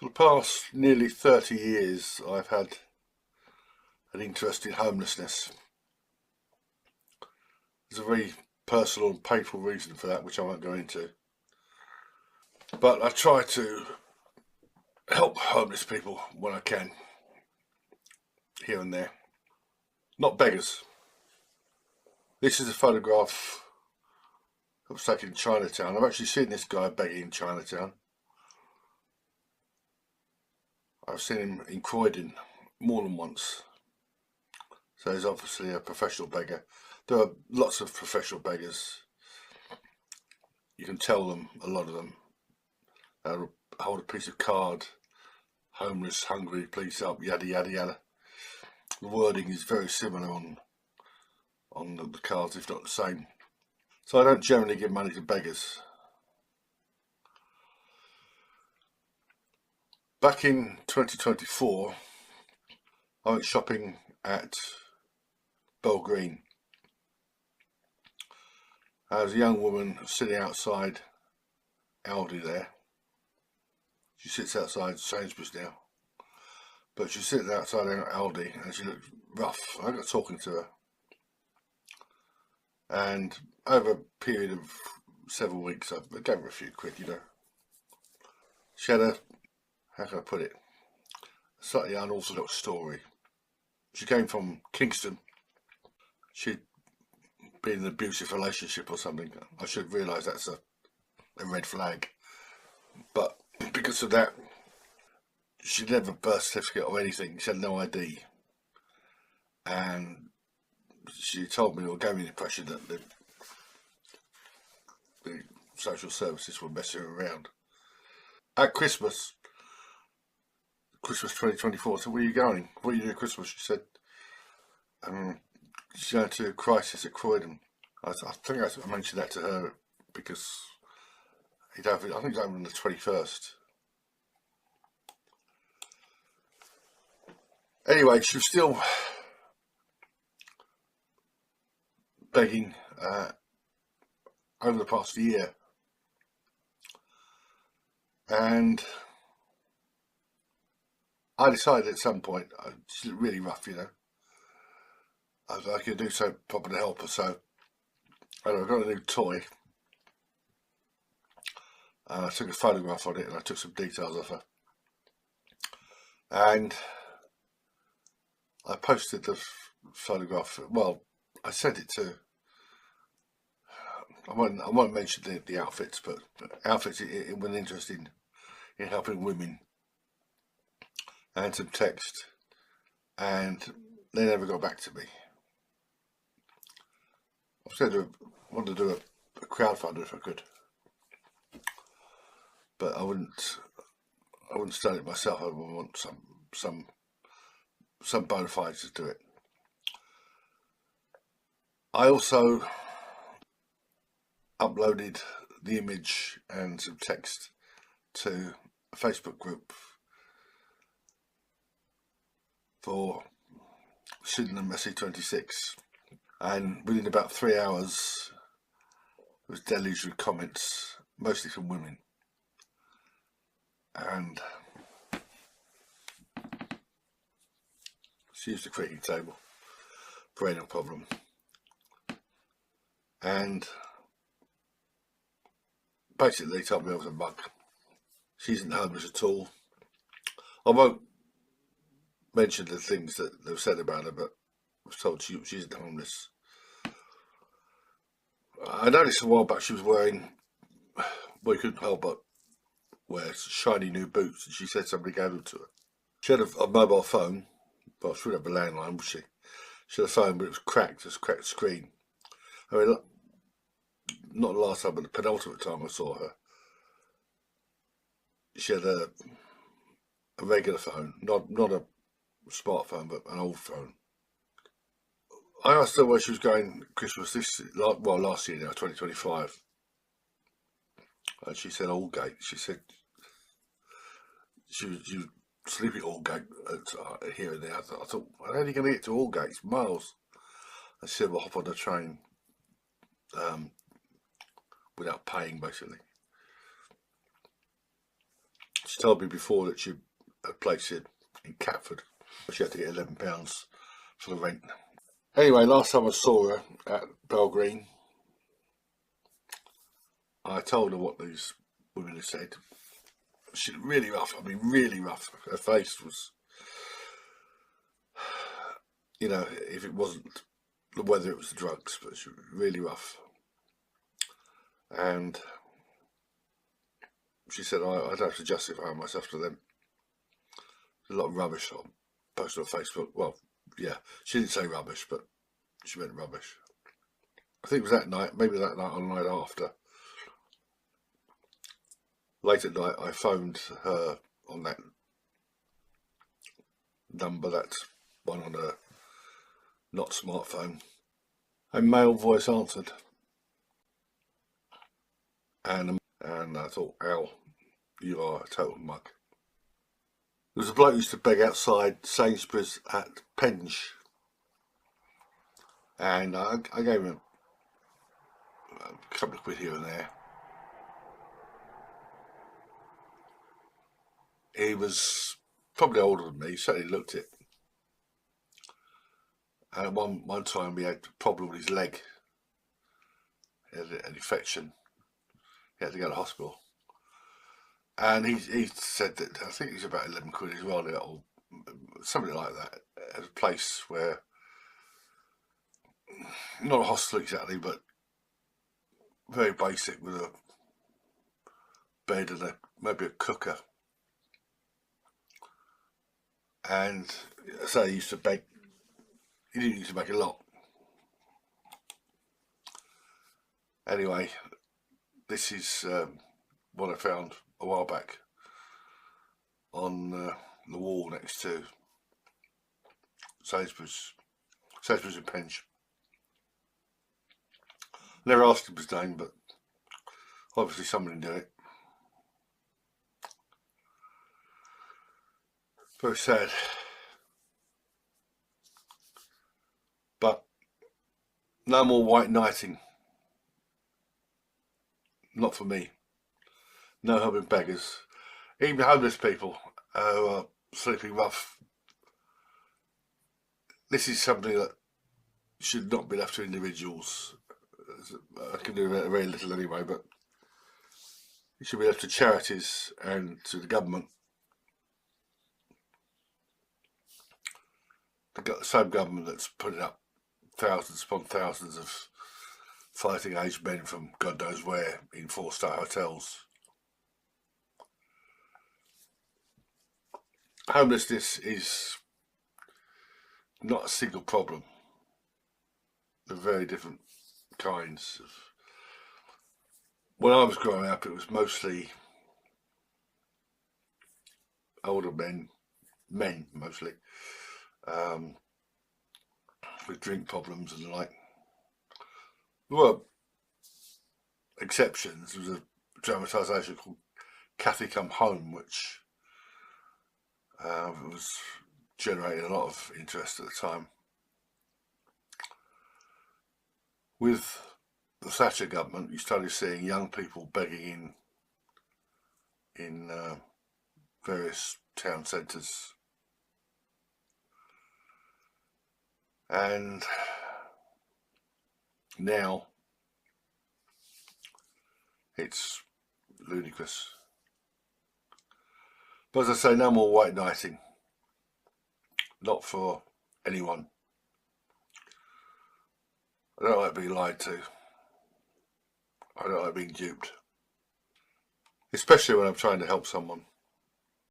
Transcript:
For the past nearly 30 years, I've had an interest in homelessness. There's a very personal and painful reason for that, which I won't go into. But I try to help homeless people when I can, here and there. Not beggars. This is a photograph that was taken in Chinatown. I've actually seen this guy begging in Chinatown. I've seen him in Croydon more than once. So he's obviously a professional beggar. There are lots of professional beggars. You can tell them, a lot of them, hold a piece of card, homeless, hungry, please help, yada yada yada. The wording is very similar on the cards, if not the same. So I don't generally give money to beggars. Back in 2024, I went shopping at Bell Green. There was a young woman sitting outside Aldi there. She sits outside Sainsbury's now. But she's sitting outside Aldi and she looked rough. I got talking to her. And over a period of several weeks, I gave her a few quid, you know. She had a, how can I put it, a slightly unorthodox story. She came from Kingston. She'd been in an abusive relationship or something. I should realise that's a red flag. But because of that, she'd never birth certificate or anything. She had no ID. And she told me, or gave me the impression that the social services were messing her around. At Christmas 2024, I said, where are you going? What are you doing at Christmas? She said, she's going to a crisis at Croydon. I think I mentioned that to her because I think it's over on the 21st. Anyway, she was still begging over the past year. And I decided at some point, she's really rough, you know. I could do something proper to help her, so I got a new toy. And I took a photograph on it and I took some details of her. And I posted the photograph, well, I sent it to, I won't mention the outfits, but outfits it was interesting in helping women, and some text, and they never got back to me. I wanted to do a crowdfunder if I could, but I wouldn't start it myself. I would want some bona fides to do it. I also uploaded the image and some text to a Facebook group for Sydenham SE26, and within about 3 hours it was deluged with comments, mostly from women. And she used the creaking table, perennial problem. And basically they told me I was a mug. She isn't homeless at all. I won't mention the things that they've said about her, but I was told she isn't homeless. I noticed a while back she was wearing, well, you couldn't help but wear shiny new boots, and she said somebody gave them to her. She had a mobile phone, well, she wouldn't have a landline, would she? She had a phone, but it was cracked, just cracked screen. I mean, not the last time, but the penultimate time I saw her, she had a regular phone, not a smartphone, but an old phone. I asked her where she was going Christmas last year now, 2025. And she said Aldgate. She said she was sleeping at Aldgate here and there. I thought, how are you going to get to Aldgate? It's miles. I said, we'll hop on the train without paying, basically. She told me before that she had a place in Catford. She had to get £11 for the rent. Anyway, last time I saw her at Belgreen, I told her what these women had said. She was really rough. I mean, really rough. Her face was, you know, if it wasn't the weather, it was the drugs, but she was really rough. And she said, I'd have to justify myself to them. There's a lot of rubbish I posted on Facebook. Well, yeah, she didn't say rubbish, but she meant rubbish. I think it was that night, maybe that night or the night after. Late at night, I phoned her on that number, that one on a not smartphone. A male voice answered. And I thought, Al, you are a total mug. There was a bloke who used to beg outside Sainsbury's at Penge. And I gave him a couple of quid here and there. He was probably older than me, certainly looked it. And at one time he had a problem with his leg. He had an infection. He had to go to hospital. And he said that, I think it's about 11 quid as well, or something like that, at a place where, not a hospital exactly, but very basic, with a bed and maybe a cooker. And so he used to beg. He didn't used to make a lot. Anyway, this is what I found a while back on the wall next to Sainsbury's and Penge. Never asked him his name, but obviously somebody did it. Very sad. But no more white knighting. Not for me. No helping beggars. Even homeless people who are sleeping rough. This is something that should not be left to individuals. I can do very little anyway, but it should be left to charities and to the government. The same government that's putting up thousands upon thousands of fighting aged men from God knows where in 4-star hotels. Homelessness is not a single problem. There are very different kinds of. When I was growing up, it was mostly older men mostly, with drink problems and the like. There were exceptions. There was a dramatisation called Cathy Come Home, which was generating a lot of interest at the time. With the Thatcher government, you started seeing young people begging in various town centres. And now it's ludicrous. But as I say, no more white knighting. Not for anyone. I don't like being lied to. I don't like being duped. Especially when I'm trying to help someone.